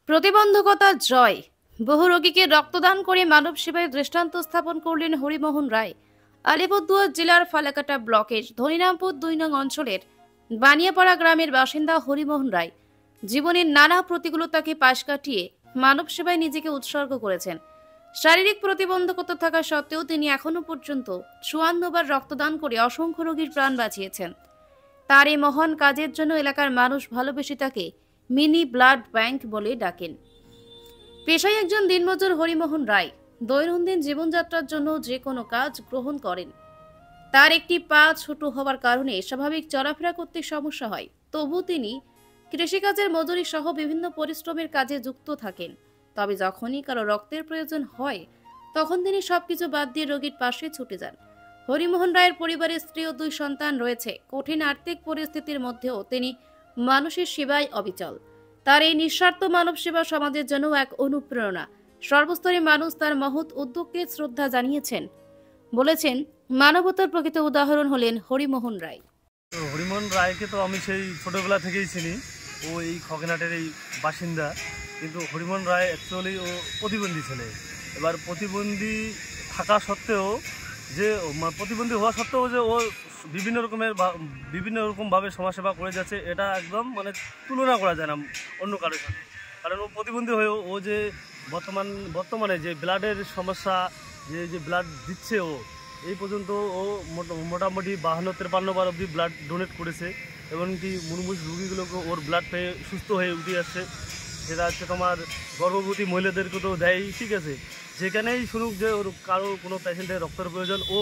প্রতিবন্ধকতা জয়। বহু রোগীকে রক্তদান করে মানব সেবায় দৃষ্টান্ত স্থাপন করলেন হরিমোহন রায়। আলিপুরদুয়ার জেলার ফালাকাটা ব্লকের ধনিরামপুর ২ নং অঞ্চলের বানিয়াপাড়া গ্রামের বাসিন্দা হরিমোহন রায় জীবনের নানা প্রতিকূলতাকে পাশ কাটিয়ে মানব সেবায় নিজেকে উৎসর্গ করেছেন। শারীরিক প্রতিবন্ধকতা থাকা সত্ত্বেও তিনি এখনো পর্যন্ত ৫৪ বার রক্তদান করে অসংখ্য রোগীর প্রাণ বাঁচিয়েছেন। তার এই মহান কাজের জন্য এলাকার মানুষ ভালোবেসে তাকে মিনি ব্লাড ব্যাংক বলে ডাকেন। পেশায় একজন দিনমজুর হরিমোহন রায় দৈনন্দিন জীবনযাত্রার জন্য যে কোনো কাজ গ্রহণ করেন। তার একটি পা ছোট হওয়ার কারণে স্বাভাবিক চলাফেরা করতে সমস্যা হয়, তবু তিনি কৃষিকাজের মজুরি সহ বিভিন্ন পরিশ্রমের কাজে যুক্ত থাকেন। তবে যখনই কারো রক্তের প্রয়োজন হয় তখন তিনি সবকিছু বাদ দিয়ে রোগীর পাশে ছুটে যান। হরিমোহন রায়ের পরিবারের স্ত্রী ও 2 সন্তান রয়েছে। কঠিন আর্থিক পরিস্থিতির মধ্যেও তিনি মানুষের সেবায় অবিচল। তার এই নিঃস্বার্থ মানব সেবা সমাজের জন্য এক অনুপ্রেরণা। সর্বস্তরের মানুষ তার মহৎ উদ্যোগকে শ্রদ্ধা জানিয়েছেন। বলেছেন, মানবতার প্রকৃত উদাহরণ হলেন হরিমোহন রায়। হরিমোহন রায়কে তো আমি সেই ছোটোবেলা থেকেই চিনি। ও এই খগেনহাটের এই বাসিন্দা। কিন্তু হরিমোহন রায় অ্যাকচুয়ালি ও প্রতিবন্ধী ছেলে। এবার প্রতিবন্ধী থাকা সত্ত্বেও যে প্রতিবন্ধী হওয়া সত্ত্বেও যে ও বিভিন্ন রকমভাবে সমাজসেবা করে যাচ্ছে, এটা একদম তুলনা করা যায় না অন্য কারোর সাথে। কারণ ও প্রতিবন্ধী হয়েও ও যে বর্তমানে যে ব্লাডের সমস্যা, যে ব্লাড দিচ্ছে ও এই পর্যন্ত ও মোটামুটি 52-53 বার অবধি ব্লাড ডোনেট করেছে। এমনকি মুমূর্ষু রুগীগুলোকে ওর ব্লাড পেয়ে সুস্থ হয়ে উঠে আসছে। যেটা হচ্ছে তোমার গর্ভবতী মহিলাদেরকে তো দেয়, ঠিক আছে। যেখানেই শুনুক যে ওর কারো কোনো পেশেন্টের রক্তের প্রয়োজন, ও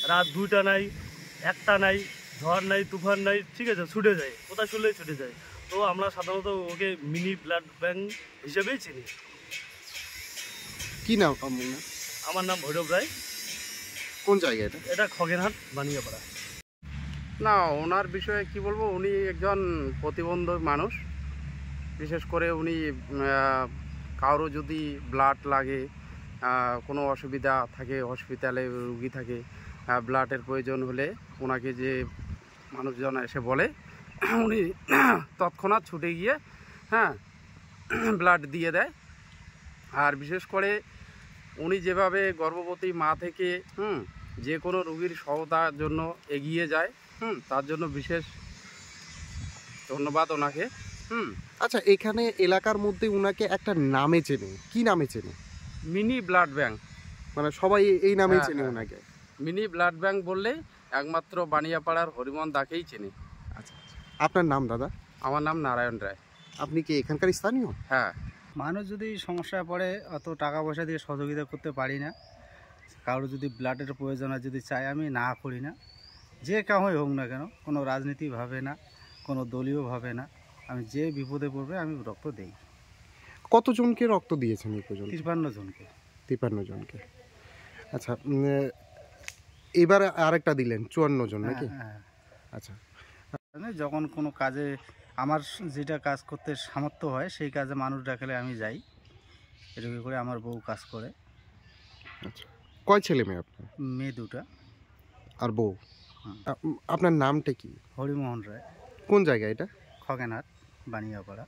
রাত 2টা নাই, 1টা নাই, ঝড় নাই, তুফান নাই, ঠিক আছে, ছুটে যায়, কোথায় শুনলেই ছুটে যায়। তো আমরা সাধারণত ওকে মিনি ব্লাড ব্যাংক হিসেবেই চিনি। কি নাম? আমার নাম ভৈরব রায়। কোন জায়গা এটা খগেনহাট বানিয়াপাড়া। না, ওনার বিষয়ে কি বলবো, উনি একজন প্রতিবন্ধী মানুষ। বিশেষ করে উনি কারো যদি ব্লাড লাগে, কোনো অসুবিধা থাকে, হসপিটালে রুগী থাকে, ব্লাডের প্রয়োজন হলে ওনাকে যে মানুষজন এসে বলে, উনি তৎক্ষণাৎ ছুটে গিয়ে ব্লাড দিয়ে দেয়। আর বিশেষ করে উনি যেভাবে গর্ভবতী মা থেকে যে কোনো রোগীর সহায়তার জন্য এগিয়ে যায়, তার জন্য বিশেষ ধন্যবাদ ওনাকে। আচ্ছা, এখানে এলাকার মধ্যে ওনাকে একটা নামে চেনে, কি নামে চেনে? মিনি ব্লাড ব্যাংক, মানে সবাই এই নামেই চেনে ওনাকে। মিনি ব্লাড ব্যাংক বললে একমাত্র বানিয়াপাড়ার হরিমোহন দাকেই চেনে। আচ্ছা, আপনার নাম দাদা? আমার নাম নারায়ণ রায়। আপনি কি এখানকার স্থানীয়? হ্যাঁ। মানুষ যদি সমস্যায় পড়ে, অত টাকা পয়সা দিয়ে সহযোগিতা করতে পারি না। কারো যদি ব্লাডের প্রয়োজন হয়, যদি চাই, আমি না করি না। যে কাউই হোক না কেন, কোনো রাজনীতি ভাবে না, কোনো দলীয় ভাবে না, আমি যে বিপদে পড়বে আমি রক্ত দেই। কতজনকে রক্ত দিয়েছেন এই পর্যন্ত? 53 জনকে। 53 জনকে। আচ্ছা, এবার আরেকটা দিলেন 54 জন নাকি? হ্যাঁ। আচ্ছা, যখন কোনো কাজে আমার যেটা কাজ করতে সামর্থ্য হয়, সেই কাজে মানুষ ডাকলে আমি যাই। এরকম করে আমার বউ কাজ করে। আচ্ছা, কয় ছেলে মেয়ে আপনার? মেয়ে 2টা আর বউ। আপনার নামটা কি? হরিমোহন রায়। কোন জায়গা এটা? খগেনহাট বানিয়াপাড়া।